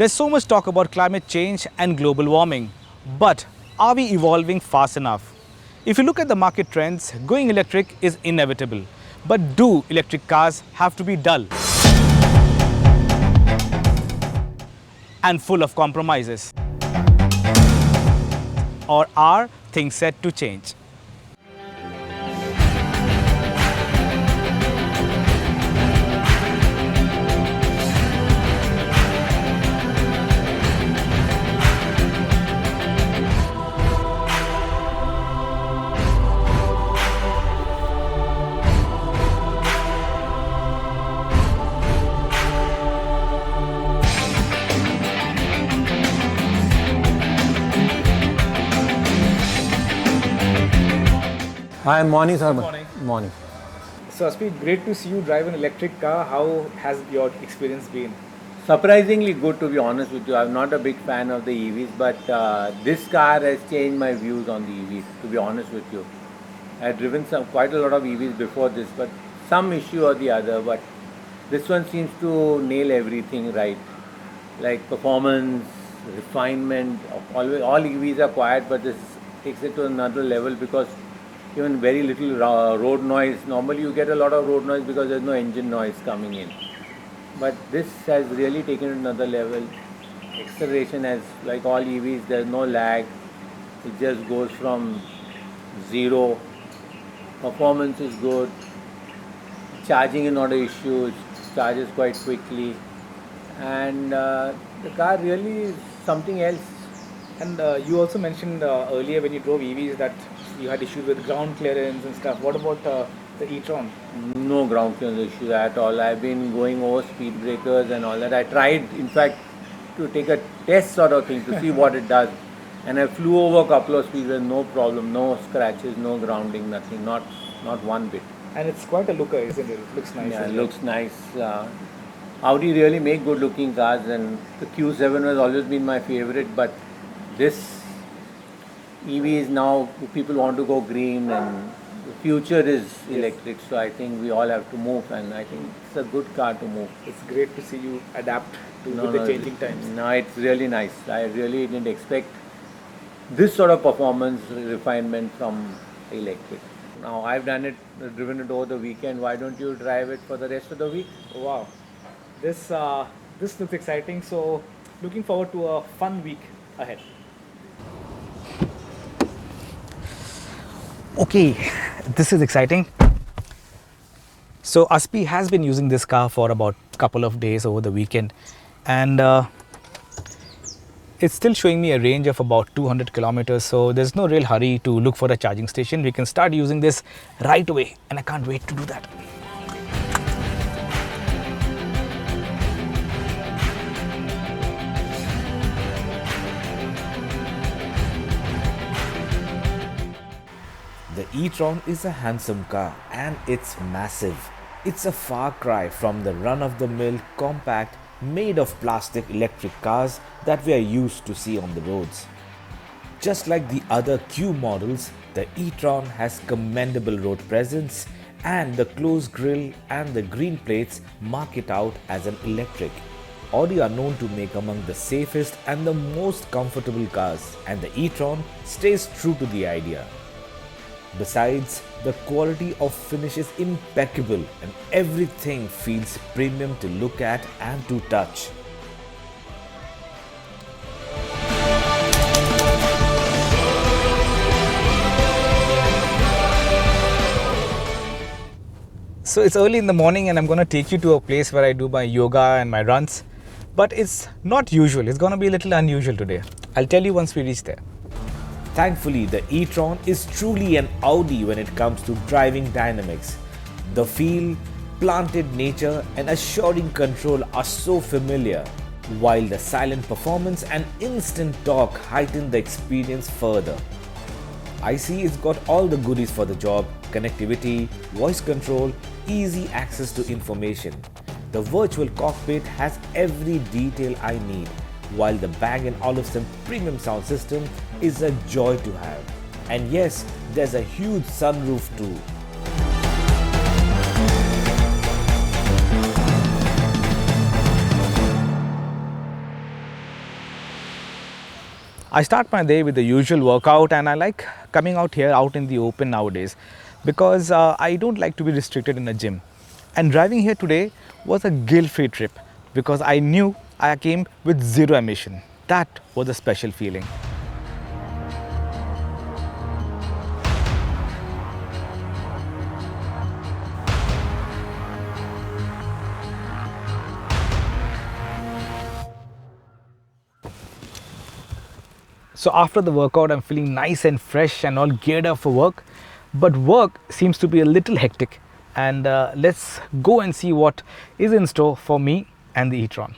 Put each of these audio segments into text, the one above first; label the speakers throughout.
Speaker 1: There's so much talk about climate change and global warming, but are we evolving fast enough? If you look at the market trends, going electric is inevitable. But do electric cars have to be dull and full of compromises? Or are things set to change?
Speaker 2: Hi, morning, sir.
Speaker 1: Morning.
Speaker 2: Morning.
Speaker 1: So, Aspi, great to see you drive an electric car. How has your experience been?
Speaker 2: Surprisingly good, to be honest with you. I'm not a big fan of the EVs, but this car has changed my views on the EVs, to be honest with you. I had driven quite a lot of EVs before this, but some issue or the other, but this one seems to nail everything right. Like performance, refinement, all EVs are quiet, but this takes it to another level because even very little road noise. Normally you get a lot of road noise because there's no engine noise coming in. But this has really taken it another level. Acceleration has, like all EVs, there's no lag. It just goes from zero. Performance is good. Charging is not an issue. It charges quite quickly. And the car really is something else.
Speaker 1: And you also mentioned earlier when you drove EVs that you had issues with ground clearance and stuff. What about the e-tron?
Speaker 2: No ground clearance issues at all. I've been going over speed breakers and all that. I tried, in fact, to take a test sort of thing to see what it does. And I flew over a couple of speeds with no problem, no scratches, no grounding, nothing, not one bit.
Speaker 1: And it's quite a looker, isn't it? It looks nice.
Speaker 2: Yeah, it looks nice. Audi really make good looking cars, and the Q7 has always been my favorite, but this EV is now, people want to go green and the future is electric, so I think we all have to move, and I think it's a good car to move.
Speaker 1: It's great to see you adapt with the changing times.
Speaker 2: No, it's really nice. I really didn't expect this sort of performance refinement from electric. Now I've driven it over the weekend. Why don't you drive it for the rest of the week?
Speaker 1: Wow, this looks exciting. So looking forward to a fun week ahead. Okay, this is exciting. So Aspi has been using this car for about a couple of days over the weekend, and it's still showing me a range of about 200 kilometers. So there's no real hurry to look for a charging station. We can start using this right away, and I can't wait to do that.
Speaker 3: The e-tron is a handsome car and it's massive. It's a far cry from the run-of-the-mill compact made of plastic electric cars that we are used to see on the roads. Just like the other Q models, the e-tron has commendable road presence, and the closed grille and the green plates mark it out as an electric. Audi are known to make among the safest and the most comfortable cars, and the e-tron stays true to the idea. Besides, the quality of finish is impeccable and everything feels premium to look at and to touch.
Speaker 1: So it's early in the morning and I'm going to take you to a place where I do my yoga and my runs. But it's not usual. It's going to be a little unusual today. I'll tell you once we reach there.
Speaker 3: Thankfully, the e-tron is truly an Audi when it comes to driving dynamics. The feel, planted nature and assuring control are so familiar, while the silent performance and instant torque heighten the experience further. I see it's got all the goodies for the job: connectivity, voice control, easy access to information. The virtual cockpit has every detail I need, while the Bang & Olufsen premium sound system is a joy to have. And yes, there's a huge sunroof too.
Speaker 1: I start my day with the usual workout, and I like coming out here out in the open nowadays because I don't like to be restricted in a gym. And driving here today was a guilt-free trip because I knew I came with zero emission. That was a special feeling. So after the workout, I'm feeling nice and fresh and all geared up for work. But work seems to be a little hectic. And let's go and see what is in store for me and the e-tron.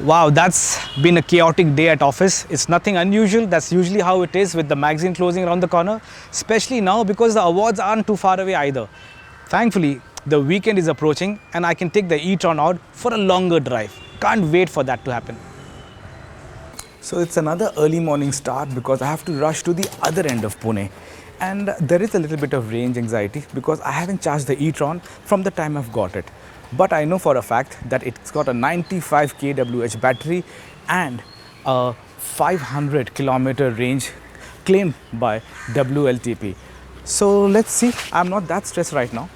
Speaker 1: Wow, that's been a chaotic day at office. It's nothing unusual. That's usually how it is with the magazine closing around the corner, especially now because the awards aren't too far away either. Thankfully, the weekend is approaching and I can take the e-tron out for a longer drive. Can't wait for that to happen. So it's another early morning start because I have to rush to the other end of Pune. And there is a little bit of range anxiety because I haven't charged the e-tron from the time I've got it. But I know for a fact that it's got a 95 kWh battery and a 500 kilometer range claimed by WLTP. So let's see, I'm not that stressed right now.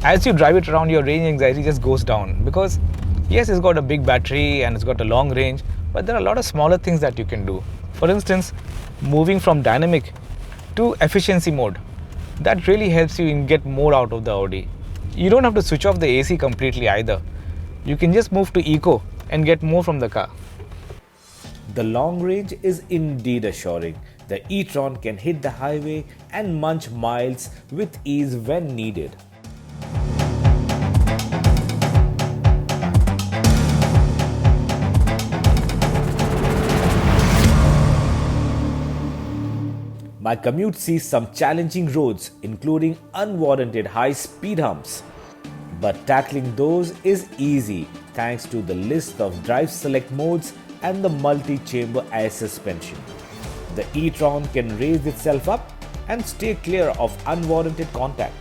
Speaker 1: As you drive it around, your range anxiety just goes down because yes, it's got a big battery and it's got a long range, but there are a lot of smaller things that you can do. For instance, moving from dynamic to efficiency mode. That really helps you in get more out of the Audi. You don't have to switch off the AC completely either. You can just move to eco and get more from the car.
Speaker 3: The long range is indeed assuring. The e-tron can hit the highway and munch miles with ease when needed. My commute sees some challenging roads, including unwarranted high speed humps. But tackling those is easy thanks to the list of drive select modes and the multi-chamber air suspension. The e-tron can raise itself up and stay clear of unwarranted contact.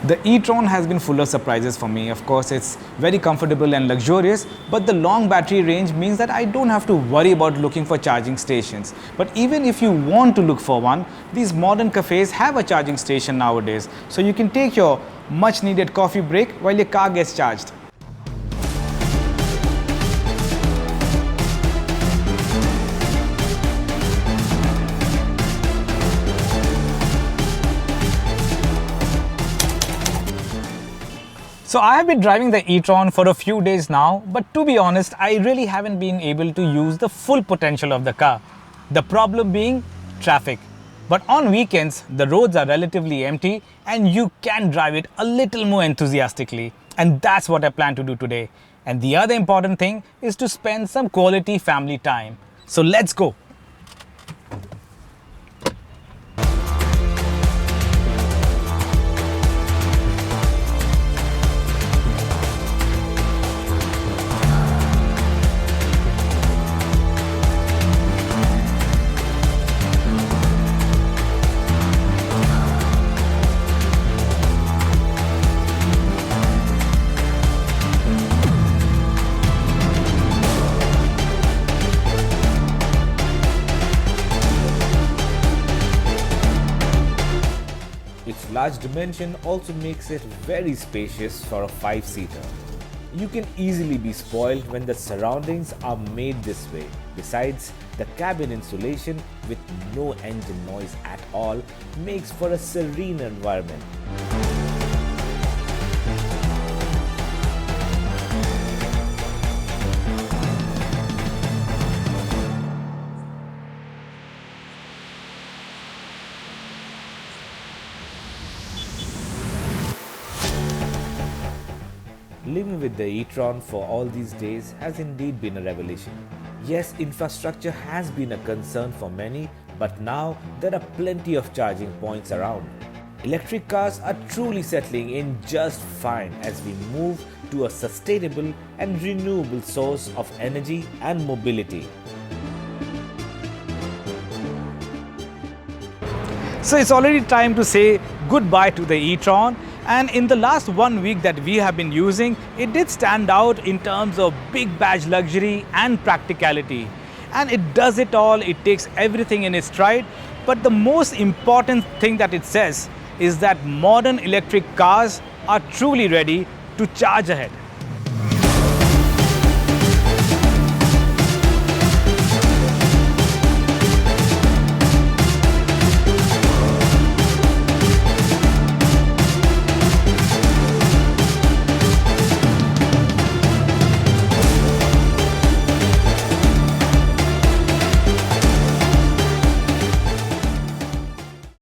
Speaker 1: The e-tron has been full of surprises for me. Of course, it's very comfortable and luxurious, but the long battery range means that I don't have to worry about looking for charging stations. But even if you want to look for one, these modern cafes have a charging station nowadays. So you can take your much needed coffee break while your car gets charged. So I have been driving the e-tron for a few days now, but to be honest, I really haven't been able to use the full potential of the car. The problem being traffic. But on weekends, the roads are relatively empty and you can drive it a little more enthusiastically. And that's what I plan to do today. And the other important thing is to spend some quality family time. So let's go.
Speaker 3: large dimension also makes it very spacious for a 5-seater. You can easily be spoiled when the surroundings are made this way. Besides, the cabin insulation with no engine noise at all makes for a serene environment. Living with the e-tron for all these days has indeed been a revelation. Yes, infrastructure has been a concern for many, but now there are plenty of charging points around. Electric cars are truly settling in just fine as we move to a sustainable and renewable source of energy and mobility.
Speaker 1: So it's already time to say goodbye to the e-tron. And in the last 1 week that we have been using, it did stand out in terms of big badge luxury and practicality. And it does it all, it takes everything in its stride. But the most important thing that it says is that modern electric cars are truly ready to charge ahead.